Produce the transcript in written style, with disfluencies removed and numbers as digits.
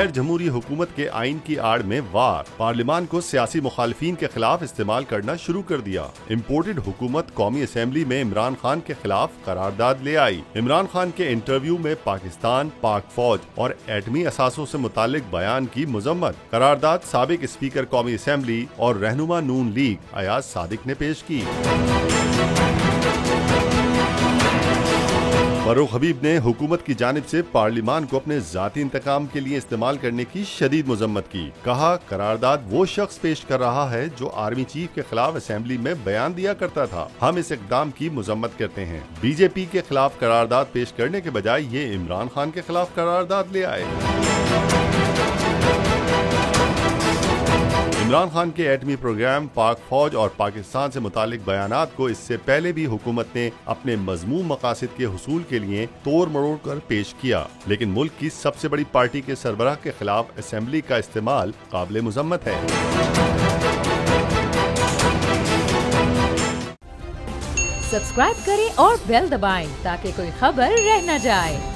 गैर जमहूरी हुकूमत के आइन की आड़ में वार, पार्लियामान को सियासी मुखालिफिन के खिलाफ इस्तेमाल करना शुरू कर दिया। इम्पोर्टेड हुकूमत कौमी असेंबली में इमरान खान के खिलाफ करारदाद ले आई। इमरान खान के इंटरव्यू में पाकिस्तान, पाक फौज और एटमी असासों से मुतालिक बयान की मजम्मत। करारदाद साबिक स्पीकर कौमी असेंबली और रहनुमा नून लीग अयाज सादिक ने पेश की। फरूख हबीब ने हुकूमत की जानिब से पार्लियामान को अपने जाती इंतकाम के लिए इस्तेमाल करने की शदीद मजम्मत की। कहा, करारदाद वो शख्स पेश कर रहा है जो आर्मी चीफ के खिलाफ असेंबली में बयान दिया करता था। हम इस इकदाम की मजम्मत करते हैं। बीजेपी के खिलाफ करारदाद पेश करने के बजाय ये इमरान खान के खिलाफ करारदाद ले आए। इमरान खान के एटमी प्रोग्राम, पाक फौज और पाकिस्तान से मुतालिक बयानात को इससे पहले भी हुकूमत ने अपने मजमूम मकासद के हुसूल के लिए तोड़ मरोड़ कर पेश किया, लेकिन मुल्क की सबसे बड़ी पार्टी के सरबराह के खिलाफ असेंबली का इस्तेमाल काबिल मुजम्मत है। सब्सक्राइब करें और बेल दबाएं ताकि कोई खबर रह न जाए।